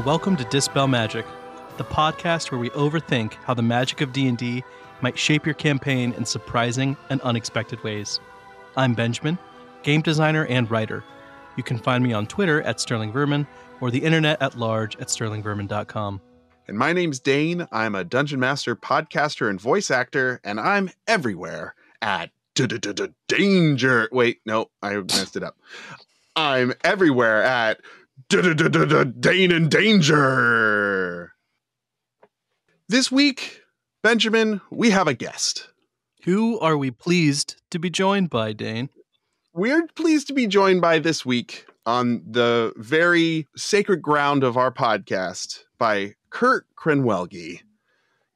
welcome to Dispel Magic, the podcast where we overthink how the magic of D&D might shape your campaign in surprising and unexpected ways. I'm Benjamin, game designer and writer. You can find me on Twitter at @SterlingVermin or the internet at large at sterlingvermin.com. And my name's Dane. I'm a Dungeon Master, podcaster, and voice actor, and I'm everywhere at Danger. Wait, no, I messed it up. I'm everywhere at Dane and Danger. This week, Benjamin, we have a guest. Who are we pleased to be joined by, Dane? We're pleased to be joined by this week on the very sacred ground of our podcast by Kurt Krenwelge.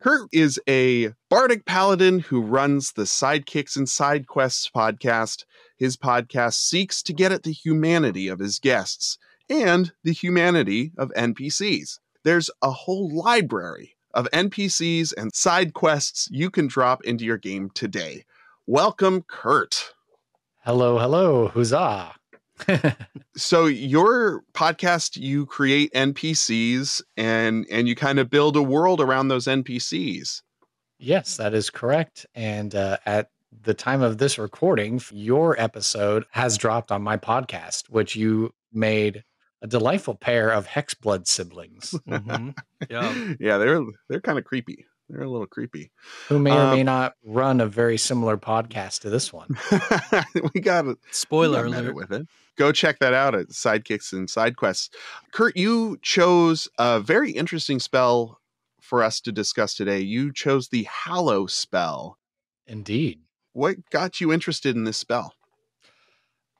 Kurt is a bardic paladin who runs the Sidekicks and Sidequests podcast. His podcast seeks to get at the humanity of his guests and the humanity of NPCs. There's a whole library of NPCs and side quests you can drop into your game today. Welcome, Kurt. Hello, huzzah. So your podcast, you create NPCs and you kind of build a world around those NPCs. Yes, that is correct. And at the time of this recording, your episode has dropped on my podcast, which you made a delightful pair of Hexblood siblings. Mm-hmm. Yeah, they're kind of creepy. They're a little creepy. Who may or may not run a very similar podcast to this one. we got spoiler alert with it. Go check that out at Sidekicks and Sidequests. Kurt, you chose a very interesting spell for us to discuss today. You chose the Hallow spell. Indeed. What got you interested in this spell?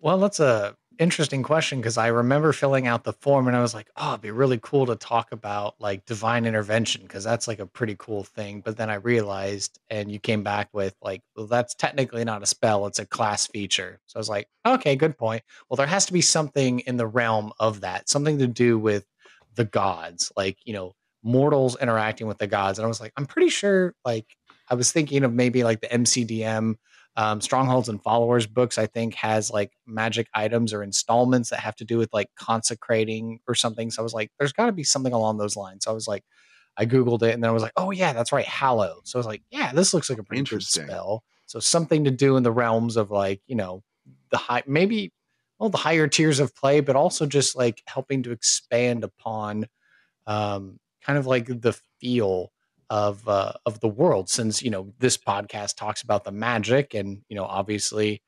Well, that's a interesting question because I remember filling out the form and I was like, oh, it'd be really cool to talk about like divine intervention because that's like a pretty cool thing. But then I realized, and you came back with like, well, that's technically not a spell, it's a class feature. So I was like, okay, good point. Well, there has to be something in the realm of that, something to do with the gods, like, you know, mortals interacting with the gods. And I was like, I'm pretty sure, like, I was thinking of maybe like the MCDM Strongholds and Followers books, I think, has like magic items or installments that have to do with like consecrating or something. So I was like, there's got to be something along those lines. So I was like, I Googled it and then I was like, oh yeah, that's right, Hallow. So I was like, yeah, this looks like a pretty good spell. So something to do in the realms of like, you know, the higher tiers of play, but also just like helping to expand upon kind of like the feel of the world, since, you know, this podcast talks about the magic and, you know, obviously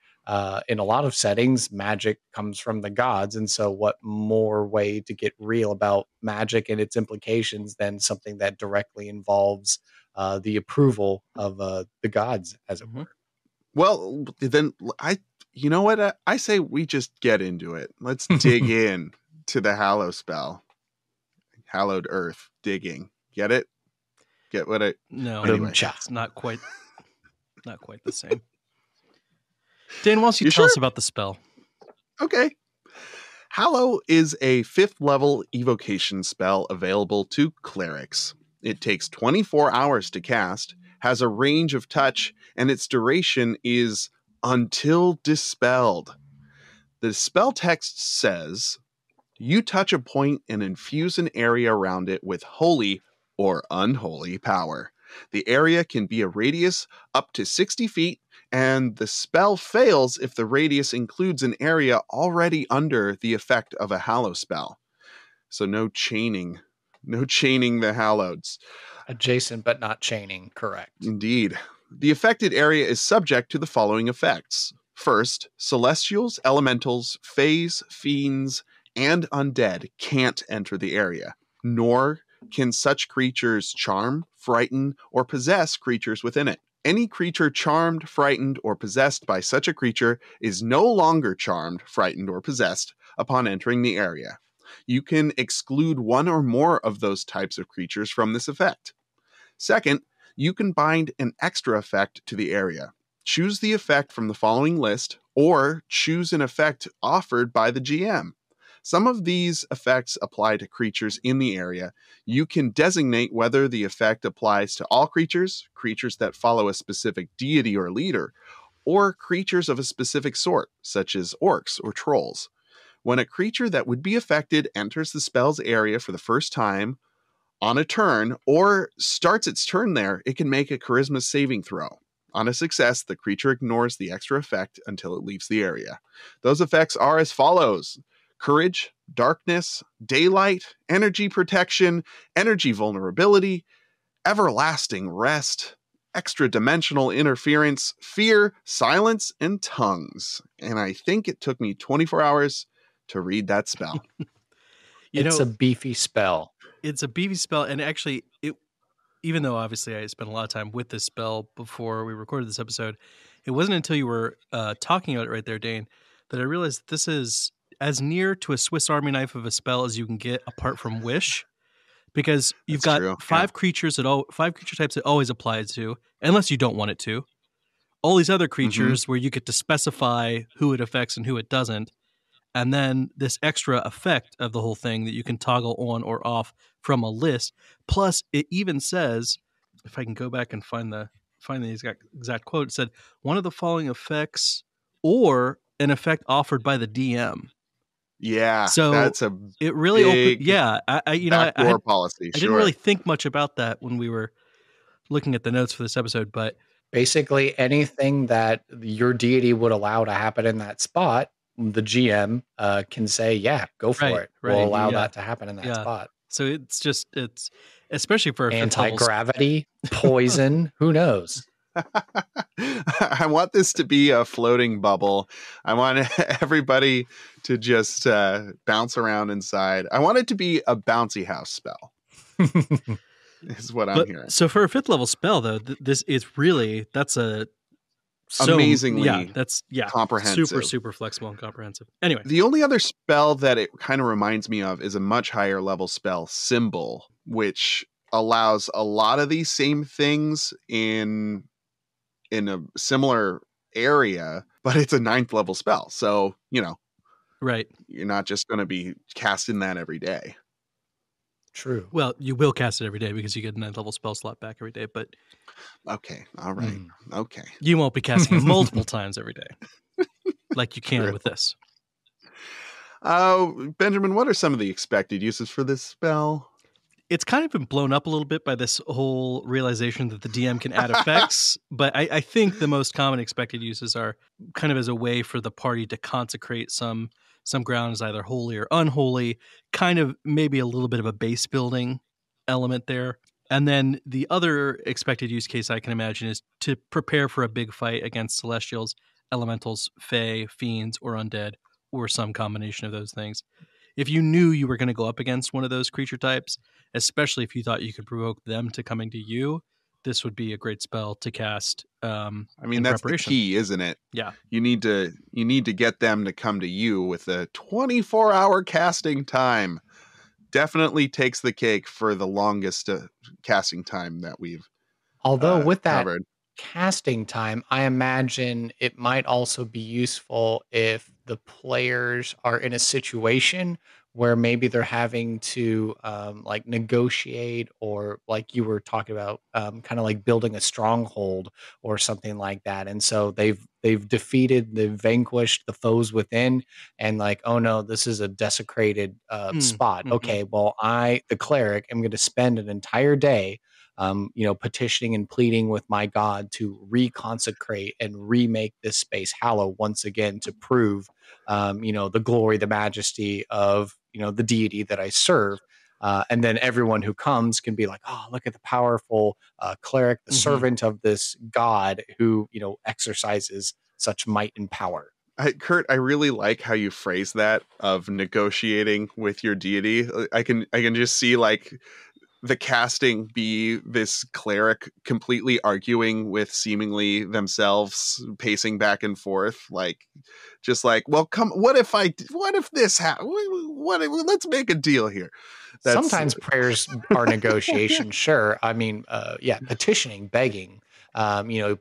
in a lot of settings, magic comes from the gods. And so what more way to get real about magic and its implications than something that directly involves the approval of the gods, as it were. Well, then you know what? I say we just get into it. Let's dig in to the Hallow spell. Hallowed Earth, digging. Get it? Get what I... No, anyway. It's not quite the same. Dane, why don't you tell us about the spell? Okay. Hallow is a 5th level evocation spell available to clerics. It takes 24 hours to cast, has a range of touch, and its duration is until dispelled. The spell text says, you touch a point and infuse an area around it with holy or unholy power. The area can be a radius up to 60 feet, and the spell fails if the radius includes an area already under the effect of a Hallow spell. So no chaining the Halloweds. Adjacent but not chaining, correct. Indeed. The affected area is subject to the following effects. First, celestials, elementals, fays, fiends, and undead can't enter the area, nor can such creatures charm, frighten, or possess creatures within it. Any creature charmed, frightened, or possessed by such a creature is no longer charmed, frightened, or possessed upon entering the area. You can exclude one or more of those types of creatures from this effect. Second, you can bind an extra effect to the area. Choose the effect from the following list, or choose an effect offered by the GM. Some of these effects apply to creatures in the area. You can designate whether the effect applies to all creatures, creatures that follow a specific deity or leader, or creatures of a specific sort, such as orcs or trolls. When a creature that would be affected enters the spell's area for the first time on a turn or starts its turn there, it can make a charisma saving throw. On a success, the creature ignores the extra effect until it leaves the area. Those effects are as follows: courage, darkness, daylight, energy protection, energy vulnerability, everlasting rest, extra dimensional interference, fear, silence, and tongues. And I think it took me 24 hours to read that spell. It's a beefy spell. It's a beefy spell, and actually, even though obviously I spent a lot of time with this spell before we recorded this episode, it wasn't until you were talking about it right there, Dane, that I realized that this is as near to a Swiss Army knife of a spell as you can get apart from Wish, because you've got five creature types it always applies to, unless you don't want it to. All these other creatures where you get to specify who it affects and who it doesn't. And then this extra effect of the whole thing that you can toggle on or off from a list. Plus, it even says, if I can go back and find the exact quote, it said, one of the following effects or an effect offered by the DM. Yeah, so that's it really big opened. Yeah, backdoor policy. I didn't really think much about that when we were looking at the notes for this episode, but basically anything that your deity would allow to happen in that spot, the GM can say, yeah, go for it. We'll allow that to happen in that spot. So it's especially for anti-gravity, poison, who knows? I want this to be a floating bubble. I want everybody to just bounce around inside. I want it to be a bouncy house spell. Is what I'm hearing. So for a 5th level spell, though, this is really amazingly comprehensive, super flexible and comprehensive. Anyway, the only other spell that it kind of reminds me of is a much higher level spell, Symbol, which allows a lot of these same things in a similar area, but it's a 9th level spell. So, right. You're not just going to be casting that every day. True. Well, you will cast it every day because you get a 9th level spell slot back every day, but okay. All right. Okay. You won't be casting it multiple times every day like you can with this. Benjamin, what are some of the expected uses for this spell? It's kind of been blown up a little bit by this whole realization that the DM can add effects, but I think the most common expected uses are kind of as a way for the party to consecrate some ground as either holy or unholy, kind of maybe a little bit of a base building element there. And then the other expected use case I can imagine is to prepare for a big fight against celestials, elementals, fae, fiends, or undead, or some combination of those things. If you knew you were going to go up against one of those creature types, especially if you thought you could provoke them to coming to you, this would be a great spell to cast. That's the key, isn't it? Yeah. You need to get them to come to you with a 24-hour casting time. Definitely takes the cake for the longest casting time that we've with that covered. Casting time, I imagine it might also be useful if the players are in a situation where maybe they're having to negotiate, or like you were talking about, kind of like building a stronghold or something like that. And so they've vanquished the foes within, and like, oh no, this is a desecrated spot. Mm-hmm. Okay, well, the cleric, am going to spend an entire day petitioning and pleading with my God to reconsecrate and remake this space hallow once again, to prove, the glory, the majesty of, the deity that I serve. And then everyone who comes can be like, oh, look at the powerful cleric, the servant of this God who, exercises such might and power. Kurt, I really like how you phrase that, of negotiating with your deity. I can just see like the casting be this cleric completely arguing with seemingly themselves, pacing back and forth, well, what if this happens? Let's make a deal here. Sometimes prayers are negotiation. Sure. I mean, petitioning, begging,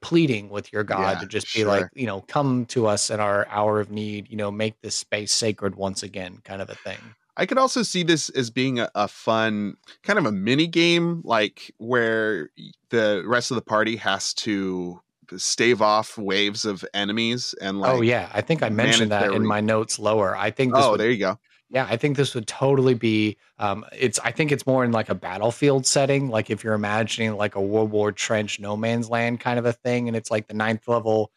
pleading with your God to just be like, come to us in our hour of need, make this space sacred once again, kind of a thing. I could also see this as being a fun kind of a mini game, like where the rest of the party has to stave off waves of enemies and Oh like yeah, I think I mentioned manage that their in my reach. notes lower. I think this Oh, would there you go. Yeah, I think this would totally be I think it's more in like a battlefield setting, like if you're imagining like a World War trench no man's land kind of a thing, and it's like the ninth level,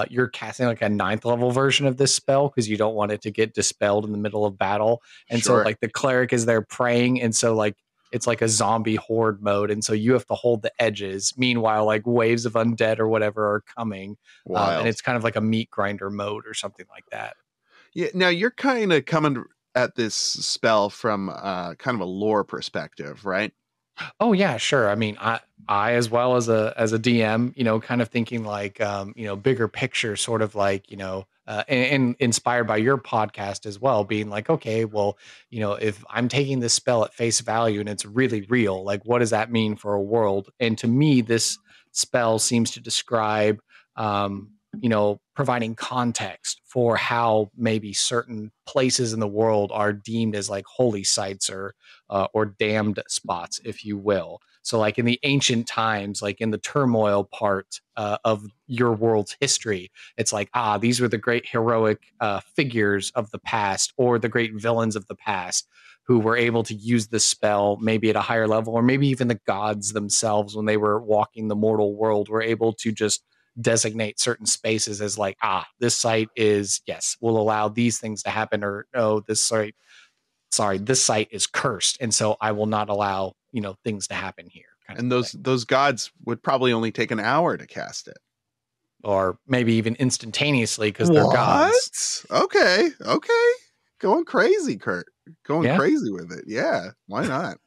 you're casting like a ninth level version of this spell because you don't want it to get dispelled in the middle of battle. And so Sure. like the cleric is there praying, and so like it's like a zombie horde mode, and so you have to hold the edges. Meanwhile, like waves of undead or whatever are coming, and Wild. it's kind of like a meat grinder mode or something like that. Yeah. Now you're kind of coming at this spell from kind of a lore perspective, right? Oh yeah, sure. I mean, I as well as a DM, kind of thinking like bigger picture, sort of like and inspired by your podcast as well, being like, okay, well, if I'm taking this spell at face value and it's really real, like, what does that mean for a world? And to me, this spell seems to describe, providing context for how maybe certain places in the world are deemed as like holy sites or damned spots, if you will. So, like in the ancient times, like in the turmoil part of your world's history, it's like, these were the great heroic figures of the past or the great villains of the past who were able to use the spell maybe at a higher level, or maybe even the gods themselves when they were walking the mortal world were able to just designate certain spaces as like, this site is, yes, will allow these things to happen, or no, this site is cursed, and so I will not allow things to happen here, kind of And thing. those gods would probably only take an hour to cast it. Or maybe even instantaneously because they're gods. What? Okay. Okay. Going crazy, Kurt. Going Yeah. crazy with it. Yeah. Why not?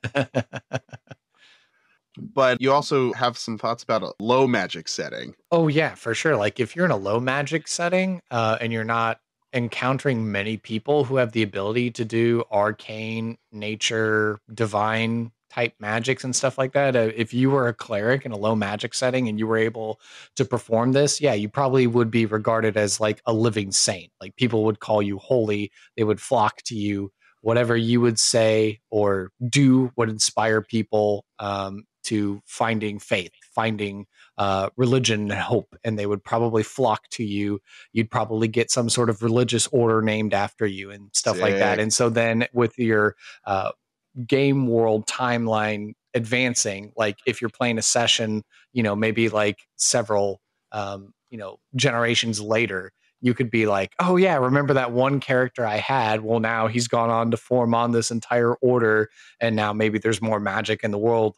But you also have some thoughts about a low magic setting. Oh yeah, for sure. Like if you're in a low magic setting, and you're not encountering many people who have the ability to do arcane, nature, divine type magics and stuff like that. If you were a cleric in a low magic setting and you were able to perform this, yeah, you probably would be regarded as like a living saint. Like people would call you holy. They would flock to you. Whatever you would say or do would inspire people to finding faith, finding religion and hope, and they would probably flock to you. You'd probably get some sort of religious order named after you and stuff like that. Sick. And so then with your game world timeline advancing, like if you're playing a session, maybe like several, generations later, you could be like, oh yeah, remember that one character I had? Well, now he's gone on to form on this entire order, and now maybe there's more magic in the world.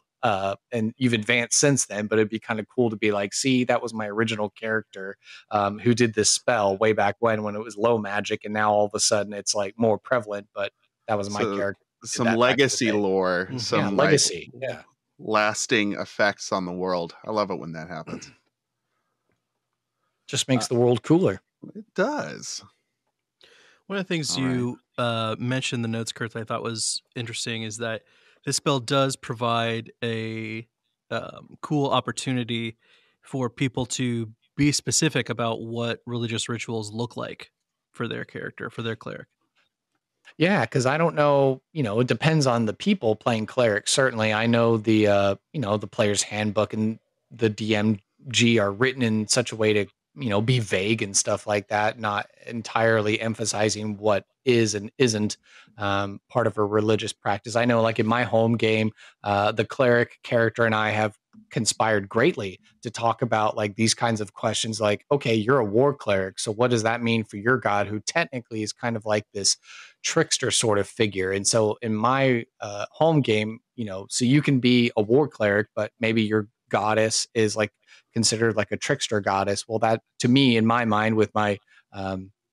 And you've advanced since then, but it'd be kind of cool to be like, see, that was my original character who did this spell way back when it was low magic, and now all of a sudden it's like more prevalent, but that was my So character who did some that back in the legacy day. lore, Yeah, some like legacy. Yeah. lasting effects on the world. I love it when that happens. Just Uh, makes the world cooler. it does. One of the things All right. you mentioned in the notes, Kurt, that I thought was interesting is that this spell does provide a cool opportunity for people to be specific about what religious rituals look like for their character, for their cleric. Yeah, because I don't know, it depends on the people playing cleric. Certainly, I know the player's handbook and the DMG are written in such a way to, be vague and stuff like that, not entirely emphasizing what is and isn't part of a religious practice. I know, like in my home game, the cleric character and I have conspired greatly to talk about like these kinds of questions like, okay, you're a war cleric, so what does that mean for your god, who technically is kind of like this trickster sort of figure. And so in my home game, so you can be a war cleric, but maybe your goddess is like considered like a trickster goddess. Well, that to me, in my mind, with my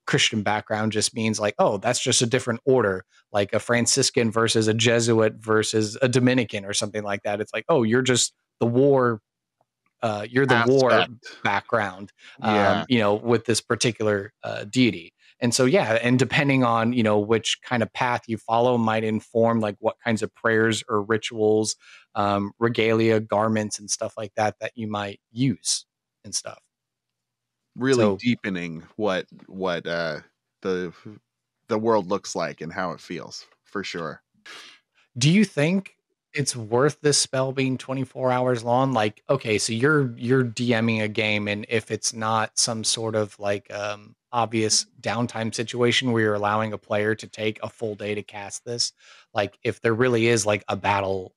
Christian background, just means like, oh, that's just a different order, like a Franciscan versus a Jesuit versus a Dominican or something like that. It's like, oh, you're just the war. You're the war Aspect. background, Yeah. with this particular deity. And so, yeah, and depending on, which kind of path you follow might inform like what kinds of prayers or rituals, regalia, garments, and stuff like that that you might use and stuff. Really So, deepening what the world looks like and how it feels, for sure. do you think it's worth this spell being 24 hours long. Like, okay, so you're DMing a game, and if it's not some sort of like obvious downtime situation where you're allowing a player to take a full day to cast this, like if there really is like a battle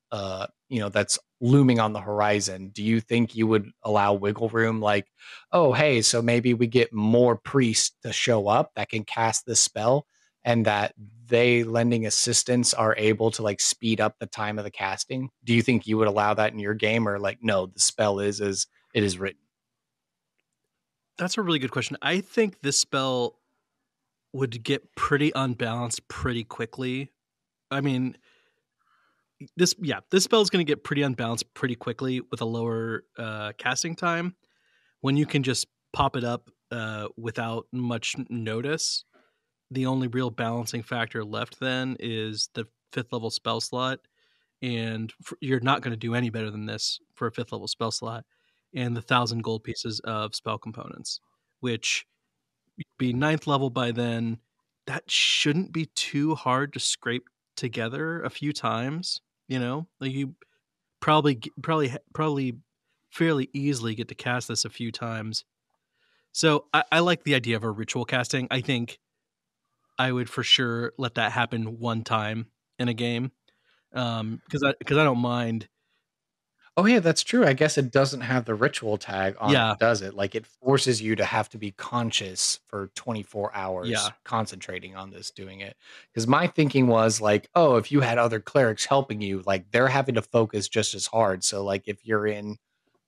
that's looming on the horizon, do you think you would allow wiggle room? Like, oh hey, so maybe we get more priests to show up that can cast this spell, and that they lending assistance are able to like speed up the time of the casting? Do you think you would allow that in your game, or like no, the spell is as it is written? That's a really good question. I think this spell would get pretty unbalanced pretty quickly. I mean, this spell is going to get pretty unbalanced pretty quickly with a lower casting time when you can just pop it up without much notice. The only real balancing factor left then is the 5th level spell slot, and you're not going to do any better than this for a 5th level spell slot, and the 1,000 gold pieces of spell components, which be 9th level by then. That shouldn't be too hard to scrape together a few times. Like you probably fairly easily get to cast this a few times. So I like the idea of a ritual casting. I think I would for sure let that happen one time in a game, because I don't mind. Oh yeah, that's true. I guess it doesn't have the ritual tag on Yeah, it, does it? Like it forces you to have to be conscious for 24 yeah, hours concentrating on this, doing it. Because my thinking was like, oh, if you had other clerics helping you, like they're having to focus just as hard. So like if you're in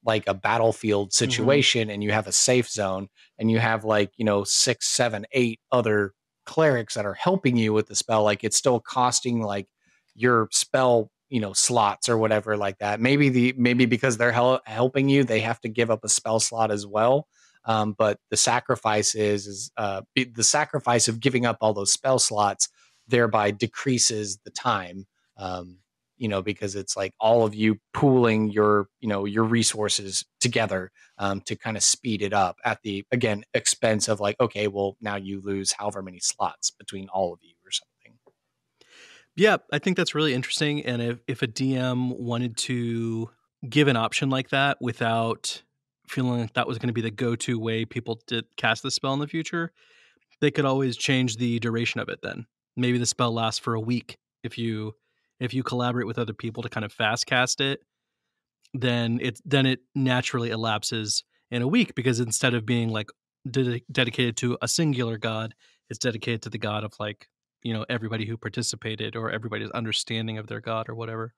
like a battlefield hmm situation and you have a safe zone and you have like, 6, 7, 8 other clerics that are helping you with the spell, like it's still costing like your spell, slots or whatever like that. Maybe because they're helping you, they have to give up a spell slot as well. But the sacrifice is the sacrifice of giving up all those spell slots thereby decreases the time. Because it's like all of you pooling your resources together to kind of speed it up at the, again, expense of like, okay, well, now you lose however many slots between all of you or something. yeah. I think that's really interesting. And if a DM wanted to give an option like that without feeling like that was going to be the go-to way people did cast the spell in the future, they could always change the duration of it. Then maybe the spell lasts for a week if you collaborate with other people to kind of fast cast it. Then it naturally elapses in a week, because instead of being like dedicated to a singular god, it's dedicated to the god of like everybody who participated or everybody's understanding of their god or whatever.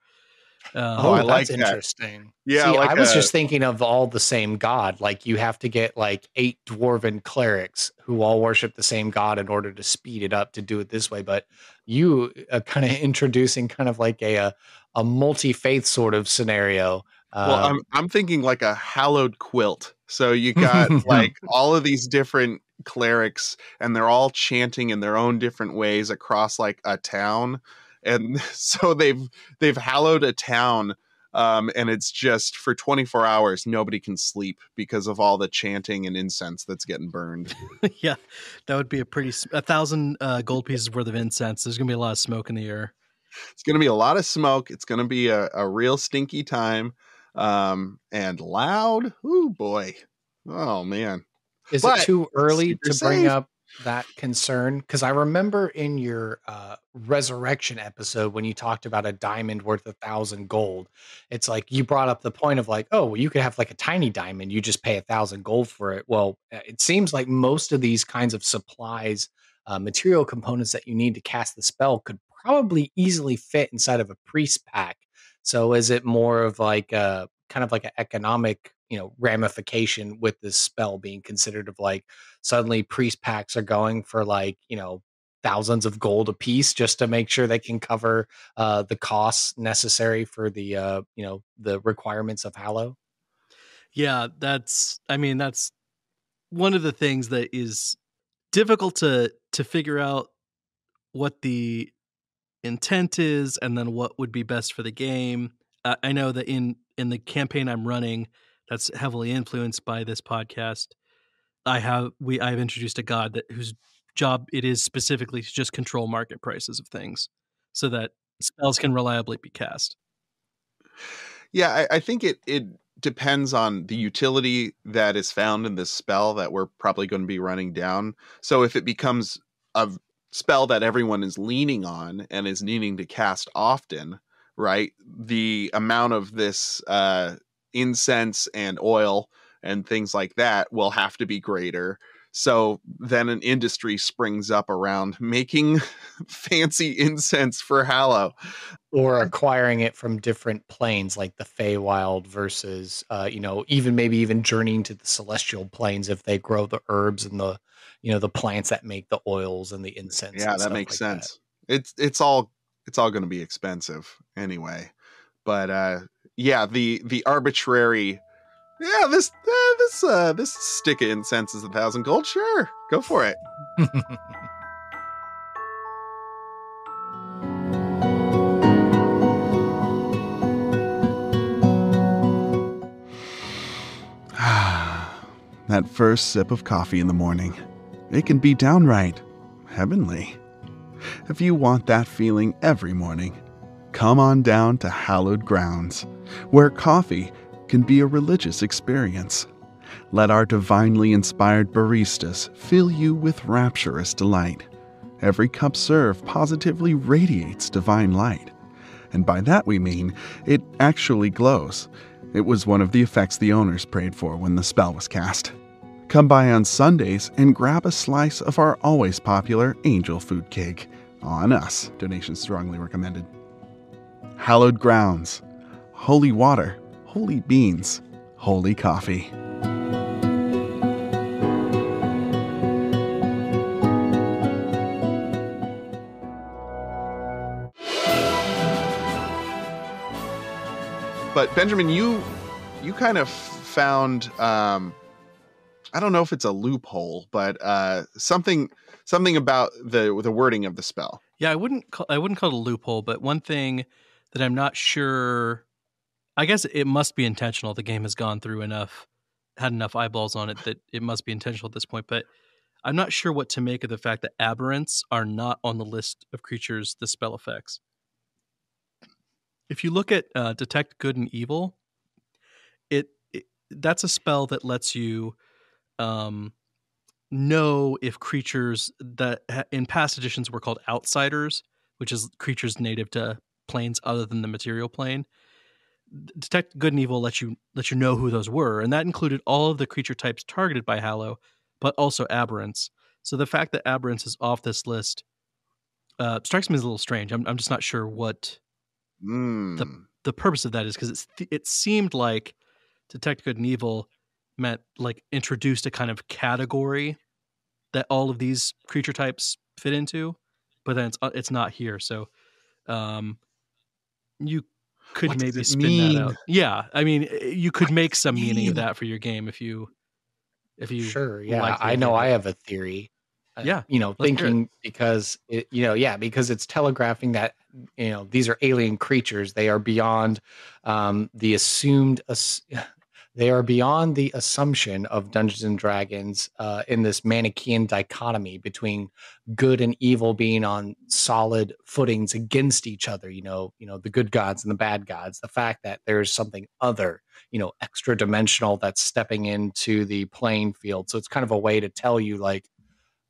Oh, I Oh, like that's that. interesting. Yeah, See, like I was a just thinking of all the same god. Like you have to get like 8 dwarven clerics who all worship the same god in order to speed it up to do it this way. But you kind of introducing kind of like a multi faith sort of scenario. well, Um, I'm thinking like a hallowed quilt. So you got like all of these different clerics, and they're all chanting in their own different ways across like a town. And so they've hallowed a town. And it's just for 24 hours, nobody can sleep because of all the chanting and incense that's getting burned. Yeah, that would be a 1,000 gold pieces worth of incense. There's gonna be a lot of smoke in the air. It's going to be a lot of smoke. It's going to be a real stinky time, and loud. Ooh, boy. Oh, man. Is it But too early super to bring safe. up that concern? Because I remember in your resurrection episode when you talked about a diamond worth 1,000 gold, it's like you brought up the point of like, oh, well, you could have like a tiny diamond, you just pay 1,000 gold for it. Well, it seems like most of these kinds of supplies, material components that you need to cast the spell could probably easily fit inside of a priest pack. So is it more of like a kind of like an economic, ramification with this spell being considered of like suddenly priest packs are going for like, thousands of gold a piece just to make sure they can cover the costs necessary for the requirements of Hallow? Yeah, that's one of the things that is difficult to figure out what the intent is and then what would be best for the game. I know that in the campaign I'm running that's heavily influenced by this podcast, I've introduced a god that whose job it is specifically to just control market prices of things so that spells can reliably be cast. Yeah, I think it depends on the utility that is found in this spell that we're probably going to be running down. So if it becomes a spell that everyone is leaning on and is needing to cast often, right? The amount of this incense and oil and things like that will have to be greater. So then an industry springs up around making fancy incense for Hallow. Or acquiring it from different planes, like the Feywild versus, even maybe even journeying to the celestial planes if they grow the herbs and the plants that make the oils and the incense Yeah, and that stuff makes like that. sense. It's all going to be expensive anyway. But yeah, the arbitrary. Yeah, this stick of incense is 1,000 gold. Sure, go for it. That first sip of coffee in the morning, it can be downright heavenly. If you want that feeling every morning, come on down to Hallowed Grounds, where coffee can be a religious experience. Let our divinely inspired baristas fill you with rapturous delight. Every cup served positively radiates divine light. And by that we mean it actually glows. It was one of the effects the owners prayed for when the spell was cast. Come by on Sundays and grab a slice of our always popular angel food cake. On us. Donations strongly recommended. Hallowed Grounds. Holy water, holy beans, holy coffee. But Benjamin, you kind of found I don't know if it's a loophole, but something about the wording of the spell. Yeah, I wouldn't call it a loophole, but one thing that I'm not sure, I guess it must be intentional. The game has gone through had enough eyeballs on it that it must be intentional at this point, but I'm not sure what to make of the fact that aberrants are not on the list of creatures the spell affects. If you look at Detect Good and Evil, that's a spell that lets you know if creatures that in past editions were called outsiders, which is creatures native to planes other than the material plane. Detect Good and Evil lets you know who those were, and that included all of the creature types targeted by Hallow, but also aberrants. So the fact that aberrants is off this list strikes me as a little strange. I'm just not sure what the purpose of that is, because it seemed like Detect Good and Evil meant like introduced a kind of category that all of these creature types fit into, but then it's not here. So you could What does maybe it spin mean? that out. Yeah, I mean, you could What make does it some meaning of mean? that for your game if you Sure, yeah. like the I know idea of I it. have a theory. Yeah, let's hear it. Thinking because because it's telegraphing that these are alien creatures. They are beyond the they are beyond the assumption of Dungeons and Dragons in this Manichaean dichotomy between good and evil being on solid footings against each other. The good gods and the bad gods. The fact that there's something other, extra dimensional that's stepping into the playing field. So it's kind of a way to tell you, like,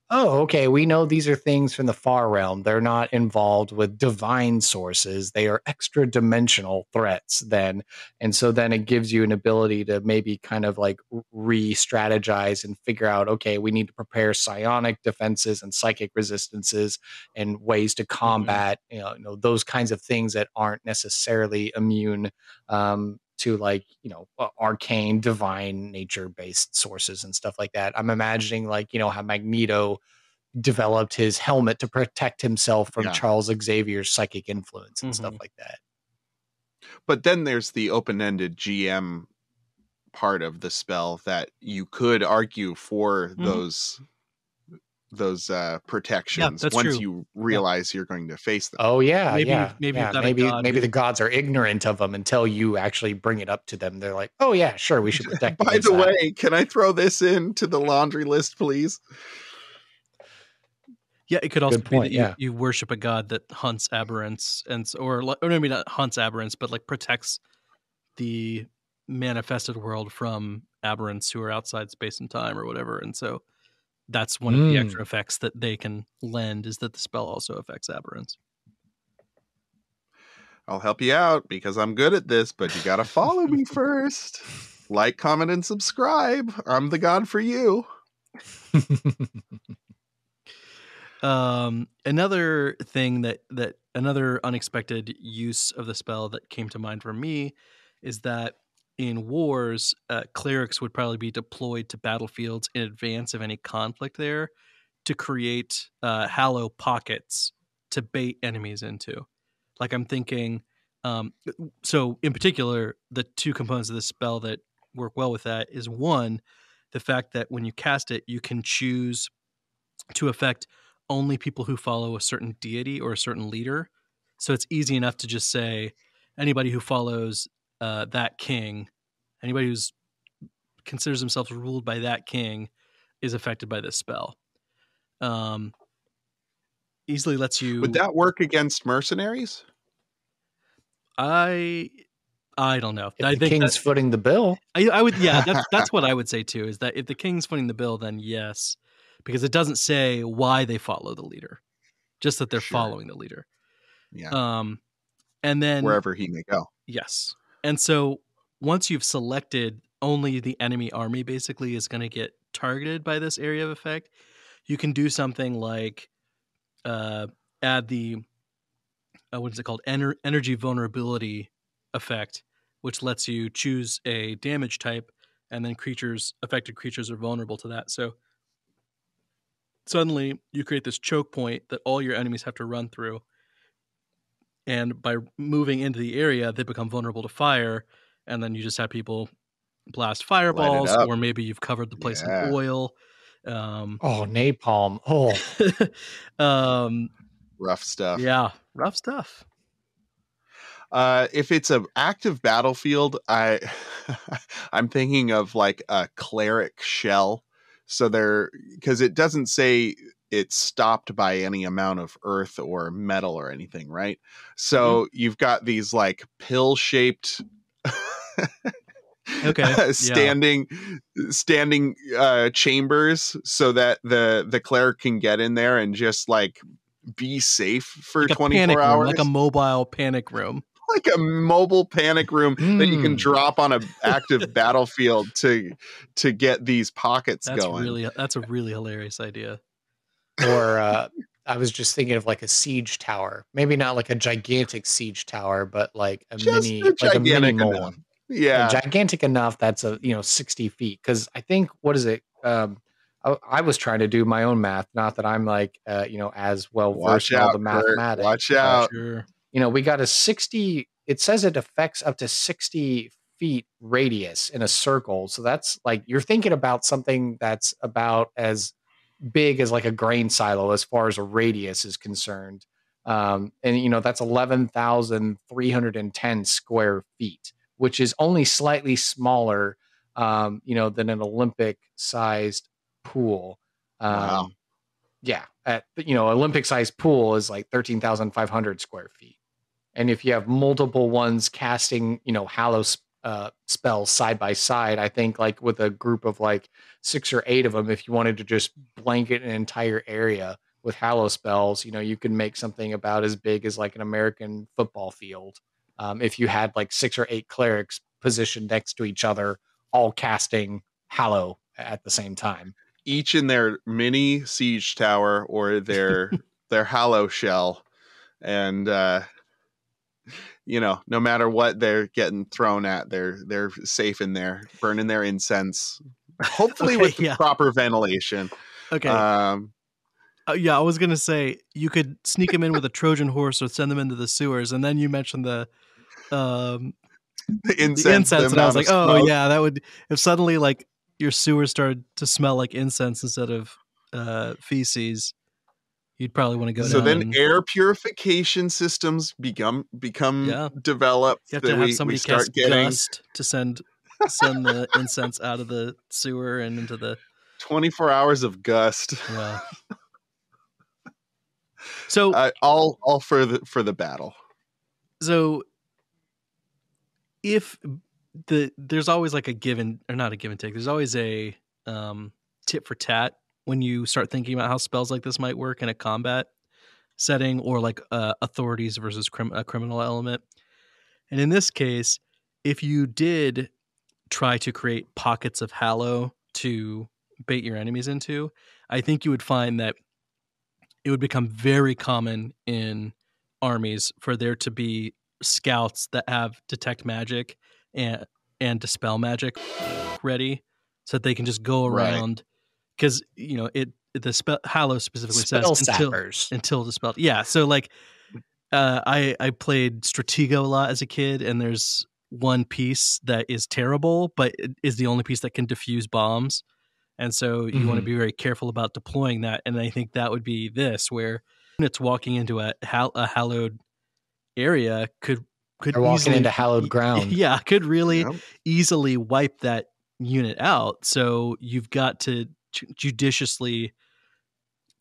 oh, okay, we know these are things from the far realm. They're not involved with divine sources. They are extra dimensional threats then. And so then it gives you an ability to maybe kind of like re-strategize and figure out, okay, we need to prepare psionic defenses and psychic resistances and ways to combat, those kinds of things that aren't necessarily immune to, like, arcane divine nature based sources and stuff like that. I'm imagining, like, how Magneto developed his helmet to protect himself from Yeah. Charles Xavier's psychic influence and stuff like that. But then there's the open-ended GM part of the spell that you could argue for those protections that's once true. you realize you're going to face them. Oh yeah, Maybe yeah, you've yeah. got a god Maybe who, the gods are ignorant of them until you actually bring it up to them. They're like, "Oh yeah, sure, we should protect By against the that." way, can I throw this into the laundry list, please? yeah, it could also Good be that point. Yeah. you worship a god that hunts aberrants or maybe not hunts aberrants, but like protects the manifested world from aberrants who are outside space and time or whatever. And so that's one of the extra effects that they can lend, is that the spell also affects aberrants. I'll help you out because I'm good at this, but you got to follow me first. Like, comment, and subscribe. I'm the god for you. Another thing that another unexpected use of the spell that came to mind for me is that in wars, clerics would probably be deployed to battlefields in advance of any conflict there to create Hallow pockets to bait enemies into. Like, I'm thinking, so in particular, the two components of this spell that work well with that is, one, the fact that when you cast it, you can choose to affect only people who follow a certain deity or a certain leader. So it's easy enough to just say anybody who follows that king, anybody who's considers themselves ruled by that king is affected by this spell. Easily lets you. Would that work against mercenaries? I don't know. If I the think king's footing the bill. I would, yeah, that's what I would say too, is that if the king's footing the bill, then yes, because it doesn't say why they follow the leader, just that they're following the leader. Yeah. And then wherever he may go. Yes. And so once you've selected, only the enemy army basically is going to get targeted by this area of effect. You can do something like add the what is it called? Energy vulnerability effect, which lets you choose a damage type, and then affected creatures are vulnerable to that. So suddenly you create this choke point that all your enemies have to run through. And by moving into the area, they become vulnerable to fire. And then you just have people blast fireballs, or maybe you've covered the place in oil. Napalm. Rough stuff. Yeah, rough stuff. If it's an active battlefield, I'm thinking of like a cleric shell. So because it doesn't say it's stopped by any amount of earth or metal or anything, right? So you've got these like pill-shaped standing chambers so that the cleric can get in there and just like be safe for like 24 hours. Like a mobile panic room. Like a mobile panic room that you can drop on an active battlefield to get these pockets going. That's a really hilarious idea. Or I was just thinking of like a siege tower. Maybe not like a gigantic siege tower, but like a mini mole. Yeah. Gigantic enough that's 60 feet. Because I think, what is it? I was trying to do my own math. Not that I'm like as well versed in all the mathematics. Watch out. Sure. We got a 60. It says it affects up to 60 feet radius in a circle. So that's like, you're thinking about something that's about as big as like a grain silo as far as a radius is concerned. And that's 11,310 square feet, which is only slightly smaller than an Olympic sized pool. Wow. Yeah. Olympic sized pool is like 13,500 square feet. And if you have multiple ones casting, Hallow spells side by side, I think like with a group of like 6 or 8 of them, if you wanted to just blanket an entire area with Hallow spells, you can make something about as big as like an American football field. If you had like 6 or 8 clerics positioned next to each other, all casting Hallow at the same time. Each in their mini siege tower or their Hallow shell. And no matter what they're getting thrown at, they're safe in there, burning their incense, hopefully with the proper ventilation. Okay. I was gonna say you could sneak them in with a Trojan horse or send them into the sewers, and then you mentioned the incense, and I was like, oh yeah, that would, if suddenly like your sewers started to smell like incense instead of feces, you'd probably want to go down. So then air purification systems become developed. You have to have somebody cast gust to send the incense out of the sewer and into the 24 hours of gust. Yeah. So all for the battle. So if there's always like a given or not a give and take. There's always a tit for tat when you start thinking about how spells like this might work in a combat setting or like authorities versus a criminal element. And in this case, if you did try to create pockets of Hallow to bait your enemies into, I think you would find that it would become very common in armies for there to be scouts that have detect magic and dispel magic ready so that they can just go Right. around because the spell Hallow specifically Spell says sappers. until dispelled. Yeah, so like I played Stratego a lot as a kid, and there's one piece that is terrible, but it is the only piece that can diffuse bombs. And so you want to be very careful about deploying that. And I think that would be this, where it's walking into a hallowed area could They're walking easily into hallowed ground. Yeah, could really Yep. easily wipe that unit out. So you've got to judiciously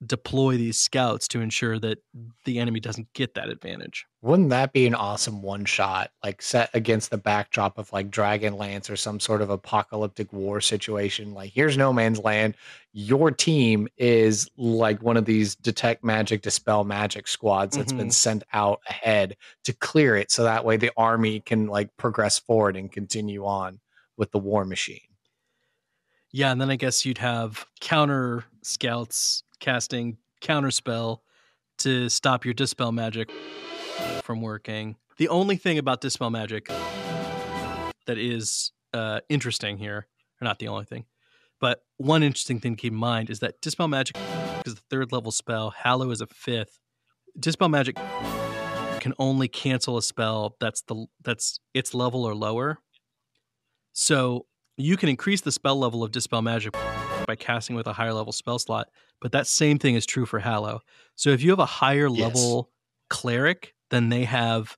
deploy these scouts to ensure that the enemy doesn't get that advantage. Wouldn't that be an awesome one shot, like set against the backdrop of like Dragonlance or some sort of apocalyptic war situation? Like, here's no man's land. Your team is like one of these detect magic, dispel magic squads that's been sent out ahead to clear it. So that way the army can like progress forward and continue on with the war machine. Yeah, and then I guess you'd have counter scouts casting counter spell to stop your dispel magic from working. The only thing about dispel magic that is interesting here, or not the only thing, but one interesting thing to keep in mind is that dispel magic is a 3rd level spell. Hallow is a 5th. Dispel magic can only cancel a spell that's its level or lower. So you can increase the spell level of dispel magic by casting with a higher level spell slot, but that same thing is true for Hallow. So if you have a higher level cleric than they have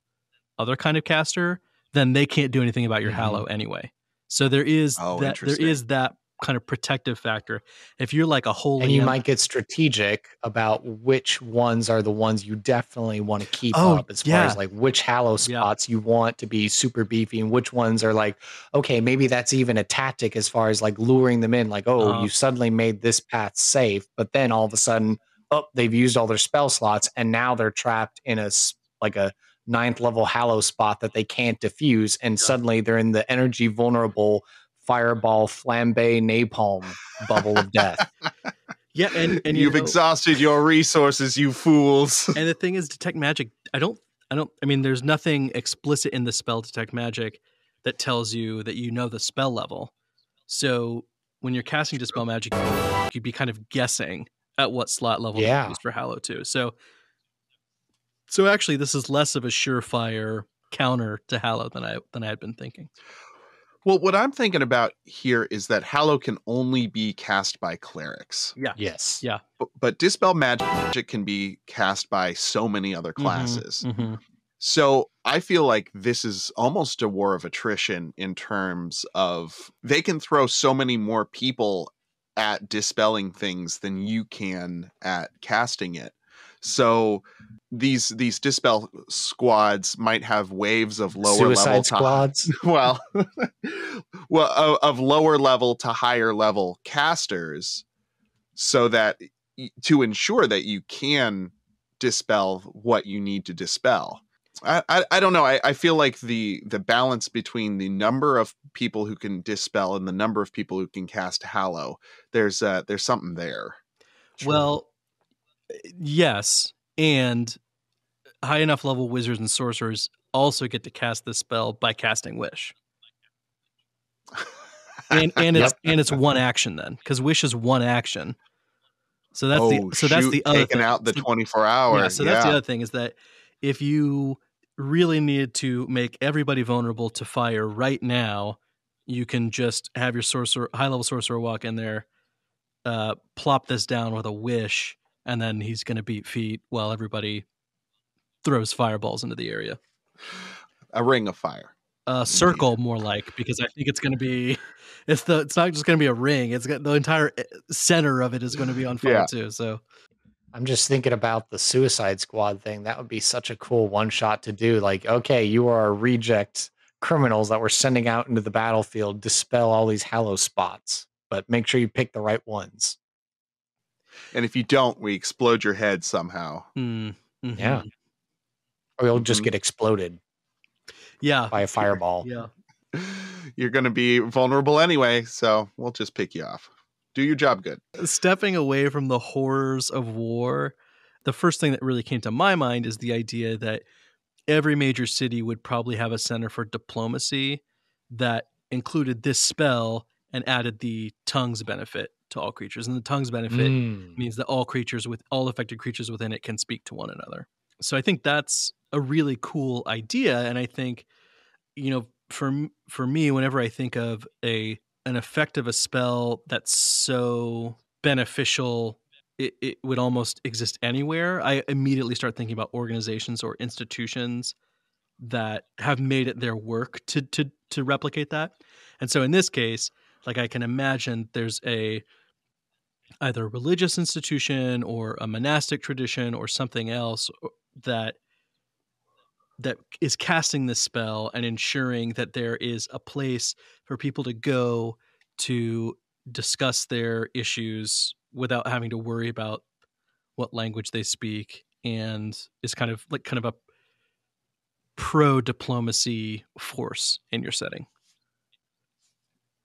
other kind of caster, then they can't do anything about your Hallow anyway. So there is that kind of protective factor. If you're like a holy, and you might get strategic about which ones are the ones you definitely want to keep up, as far as like which Hallow spots you want to be super beefy, and which ones are like, okay, maybe that's even a tactic as far as like luring them in, like, you suddenly made this path safe, but then all of a sudden, they've used all their spell slots, and now they're trapped in a 9th level Hallow spot that they can't diffuse, and suddenly they're in the energy vulnerable fireball flambe napalm bubble of death. Yeah, and you've exhausted your resources, you fools. And the thing is, detect magic, I mean, there's nothing explicit in the spell detect magic that tells you that you know the spell level. So when you're casting dispel magic, you'd be kind of guessing at what slot level to use for Hallow too. So actually, this is less of a surefire counter to Hallow than I had been thinking. Well, what I'm thinking about here is that Hallow can only be cast by clerics. Yeah. Yes. Yeah. But dispel magic can be cast by so many other classes. So I feel like this is almost a war of attrition in terms of they can throw so many more people at dispelling things than you can at casting it. So these dispel squads might have waves of lower suicide level squads. Well, of lower level to higher level casters, so that to ensure that you can dispel what you need to dispel. I don't know. I feel like the balance between the number of people who can dispel and the number of people who can cast Hallow, there's something there. Well, yes, and high enough level wizards and sorcerers also get to cast this spell by casting Wish. And it's one action then, because Wish is one action. So that's that's the other taking thing. Out the 24 hours. Yeah, so that's the other thing, is that if you really needed to make everybody vulnerable to fire right now, you can just have your high level sorcerer walk in there, plop this down with a Wish, and then he's going to beat feet while everybody throws fireballs into the area. A ring of fire. A circle, more like, because I think it's going to be it's not just going to be a ring. It's got the entire center of it is going to be on fire too. So I'm just thinking about the Suicide Squad thing. That would be such a cool one shot to do. Like, okay, you are a reject criminals that we're sending out into the battlefield, dispel all these Hallow spots, but make sure you pick the right ones. And if you don't, we explode your head somehow. Mm-hmm. Yeah. Or you'll just get exploded by a fireball. Yeah. You're going to be vulnerable anyway, so we'll just pick you off. Do your job good. Stepping away from the horrors of war, the first thing that really came to my mind is the idea that every major city would probably have a center for diplomacy that included this spell and added the tongue's benefit to all creatures. And the tongue's benefit means that all affected creatures within it can speak to one another. So I think that's a really cool idea. And I think, for me, whenever I think of an effect of a spell that's so beneficial, it would almost exist anywhere, I immediately start thinking about organizations or institutions that have made it their work to replicate that. And so in this case, like, I can imagine there's either a religious institution or a monastic tradition or something else that is casting this spell and ensuring that there is a place for people to go to discuss their issues without having to worry about what language they speak, and is kind of a pro-diplomacy force in your setting.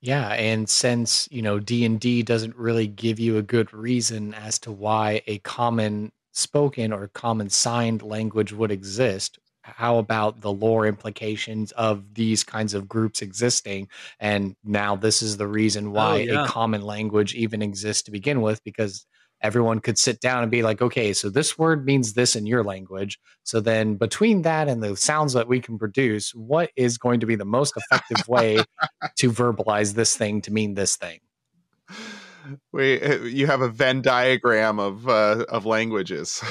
Yeah, and since, D&D doesn't really give you a good reason as to why a common spoken or common signed language would exist, how about the lore implications of these kinds of groups existing? And now this is the reason why a common language even exists to begin with, because everyone could sit down and be like, okay, so this word means this in your language. So then between that and the sounds that we can produce, what is going to be the most effective way to verbalize this thing to mean this thing? You have a Venn diagram of languages.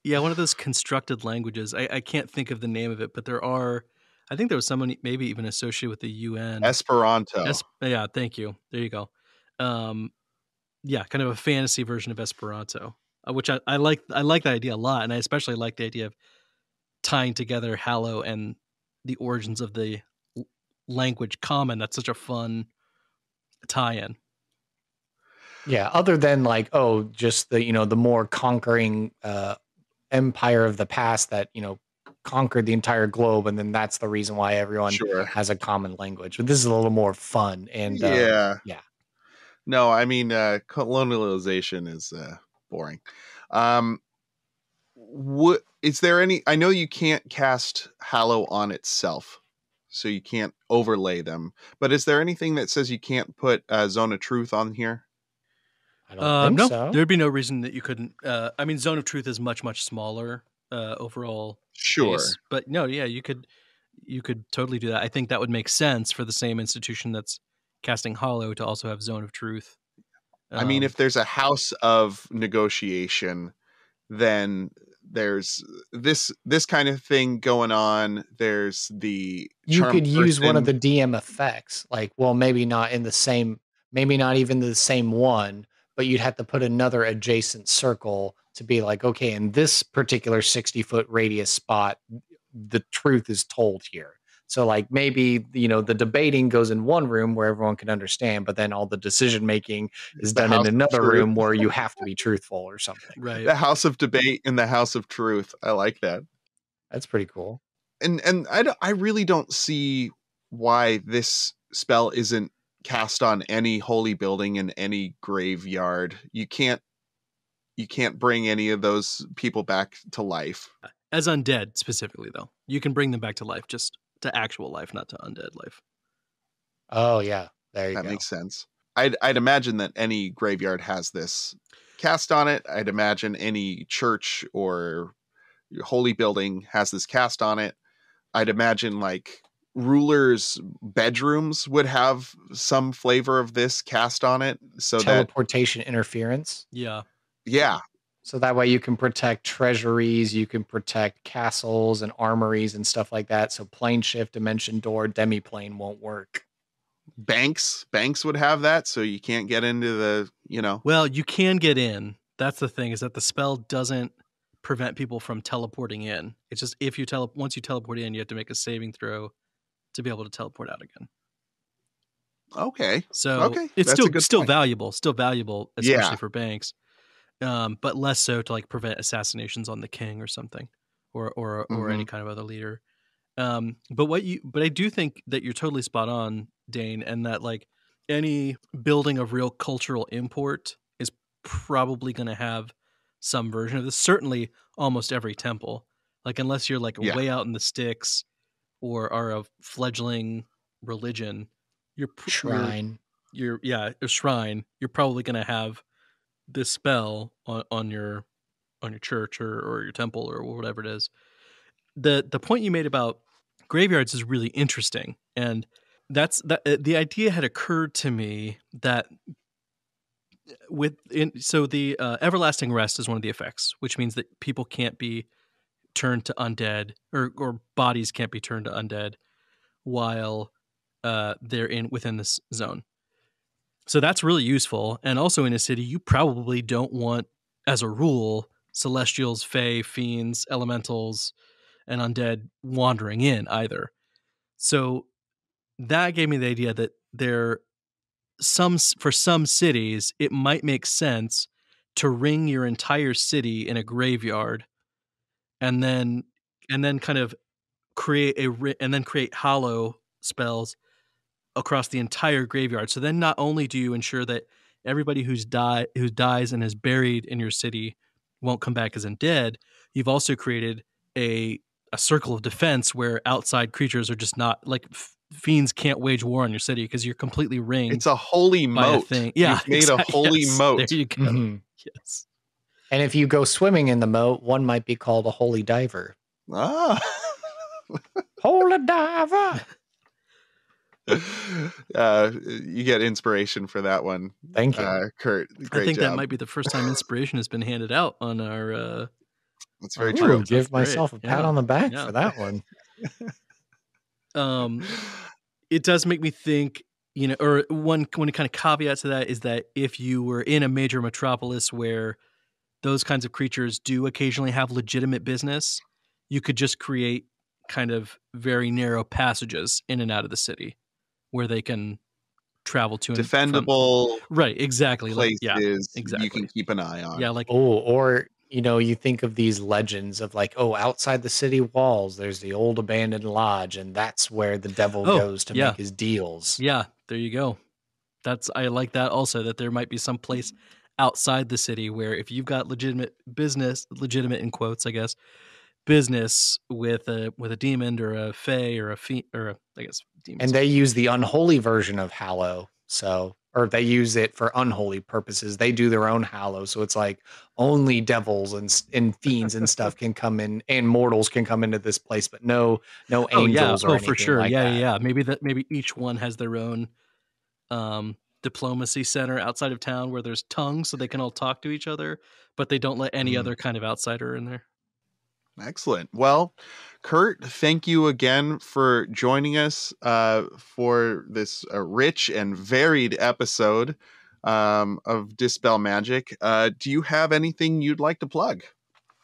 Yeah, one of those constructed languages. I can't think of the name of it, but I think there was someone maybe even associated with the UN. Esperanto. Yeah, thank you. There you go. Yeah, kind of a fantasy version of Esperanto, which I like. I like that idea a lot, and I especially like the idea of tying together Hallow and the origins of the language common. That's such a fun tie-in. Yeah, other than just the more conquering empire of the past that conquered the entire globe, and then that's the reason why everyone has a common language. But this is a little more fun, and yeah. No, I mean, colonialization is boring. Is there any? I know you can't cast Hallow on itself, so you can't overlay them. But is there anything that says you can't put Zone of Truth on here? I don't think so. There'd be no reason that you couldn't. I mean, Zone of Truth is much, much smaller overall. Sure, base, but no, yeah, you could totally do that. I think that would make sense for the same institution that's casting Hallow to also have Zone of Truth. I mean, if there's a house of negotiation, then there's this kind of thing going on. There's the you could use one of the DM effects, maybe not in the same, maybe not even the same one, but you'd have to put another adjacent circle to be like, okay, in this particular 60-foot radius spot, the truth is told here. So maybe, the debating goes in one room where everyone can understand, but then all the decision making is done in another room where you have to be truthful or something. Right. The house of debate in the house of truth. I like that. That's pretty cool. And I really don't see why this spell isn't cast on any holy building in any graveyard. You can't bring any of those people back to life. As undead specifically, though. You can bring them back to life, just to actual life, not to undead life. Oh yeah, there you go. That makes sense. I'd imagine that any graveyard has this cast on it. I'd imagine any church or holy building has this cast on it. I'd imagine rulers' bedrooms would have some flavor of this cast on it. So teleportation interference. Yeah. So that way you can protect treasuries, you can protect castles and armories and stuff like that. So plane shift, dimension door, demiplane won't work. Banks would have that, so you can't get into the, Well, you can get in. That's the thing, is that the spell doesn't prevent people from teleporting in. It's just once you teleport in, you have to make a saving throw to be able to teleport out again. Okay. So Okay. it's That's a good still point. valuable, especially Yeah. for banks, but less so to like prevent assassinations on the king or something, or any kind of other leader. But I do think that you're totally spot on, Dane, and that like any building of real cultural import is probably going to have some version of this. Certainly, almost every temple, like unless you're like Yeah. way out in the sticks or are a fledgling religion, Shrine. a shrine. You're probably going to have this spell on your church or your temple or whatever it is. The point you made about graveyards is really interesting, and the idea had occurred to me that the everlasting rest is one of the effects, which means that people can't be turned to undead or bodies can't be turned to undead while they're within this zone. So that's really useful. And also in a city, you probably don't want, as a rule, celestials, fae, fiends, elementals, and undead wandering in either. So that gave me the idea that for some cities, it might make sense to ring your entire city in a graveyard and then kind of create hollow spells across the entire graveyard. So then not only do you ensure that everybody who dies and is buried in your city won't come back as undead, you've also created a circle of defense where outside creatures are just not like fiends can't wage war on your city because you're completely ringed. It's a holy moat. Thing. Yeah, you've made a holy moat. There you go. Mm-hmm. Yes. And if you go swimming in the moat, one might be called a holy diver. Ah. Holy diver. You get inspiration for that one. Thank you, Kurt. I think that might be the first time inspiration has been handed out on our. That's very true. Give myself a pat on the back for that one. It does make me think, or one kind of caveat to that is that if you were in a major metropolis where those kinds of creatures do occasionally have legitimate business, you could just create kind of very narrow passages in and out of the city where they can travel to defendable right, exactly, places exactly. You can keep an eye on. Yeah, like or you think of these legends of like, outside the city walls there's the old abandoned lodge, and that's where the devil goes to make his deals. Yeah, there you go. I like that also, that there might be some place outside the city where if you've got legitimate in quotes, I guess, business with a demon or a fae or a fiend or I guess demons. And they use the unholy version of Hallow, or they use it for unholy purposes. They do their own Hallow, so it's like only devils and fiends and stuff can come in, and mortals can come into this place, but no angels or anything for sure. like that. Yeah. Maybe each one has their own diplomacy center outside of town where there's tongues so they can all talk to each other, but they don't let any other kind of outsider in there. Excellent. Well, Kurt, thank you again for joining us for this rich and varied episode of Dispel Magic. Do you have anything you'd like to plug?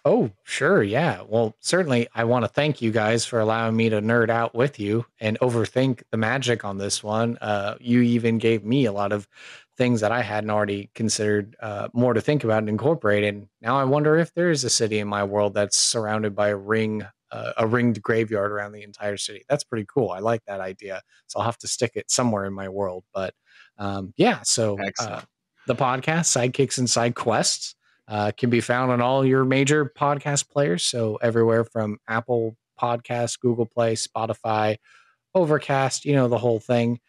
Oh, sure. Yeah. Well, certainly I want to thank you guys for allowing me to nerd out with you and overthink the magic on this one. You even gave me a lot of things that I hadn't already considered more to think about and incorporate. And now I wonder if there is a city in my world that's surrounded by a ringed graveyard around the entire city. That's pretty cool. I like that idea. So I'll have to stick it somewhere in my world. But so the podcast, Sidekicks and Sidequests, can be found on all your major podcast players. So everywhere from Apple Podcasts, Google Play, Spotify, Overcast, the whole thing.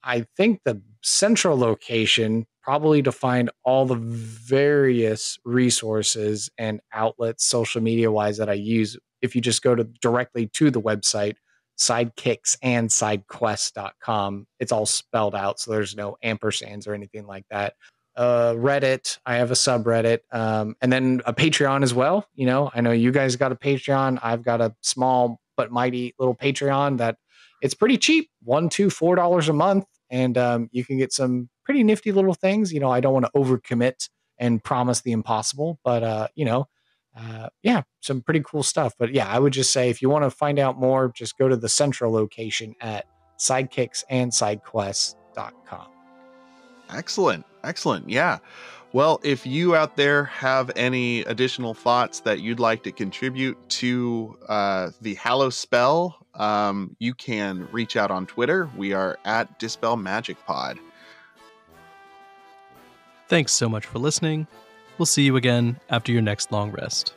I think the central location probably to find all the various resources and outlets, social media wise, that I use. If you just go directly to the website, sidekicksansidequests.com, it's all spelled out. So there's no ampersands or anything like that. Reddit, I have a subreddit, and then a Patreon as well. I know you guys got a Patreon. I've got a small but mighty little Patreon that it's pretty cheap, $1 to $4 a month. And you can get some pretty nifty little things. I don't want to overcommit and promise the impossible, but yeah, some pretty cool stuff. But yeah, I would just say if you want to find out more, just go to the central location at sidekicksansidequests.com. Excellent. Excellent. Yeah. Well, if you out there have any additional thoughts that you'd like to contribute to the Hallow spell, you can reach out on Twitter. We are at Dispel Magic Pod. Thanks so much for listening. We'll see you again after your next long rest.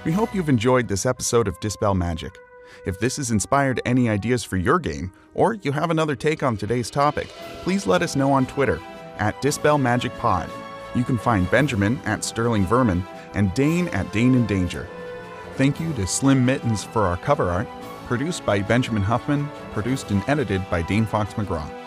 We hope you've enjoyed this episode of Dispel Magic. If this has inspired any ideas for your game, or you have another take on today's topic, please let us know on Twitter at Dispel Magic Pod. You can find Benjamin at Sterling Vermin and Dane at Dane in Danger. Thank you to Slim Mittens for our cover art, produced by Benjamin Huffman, produced and edited by Dane Fox-McGraw.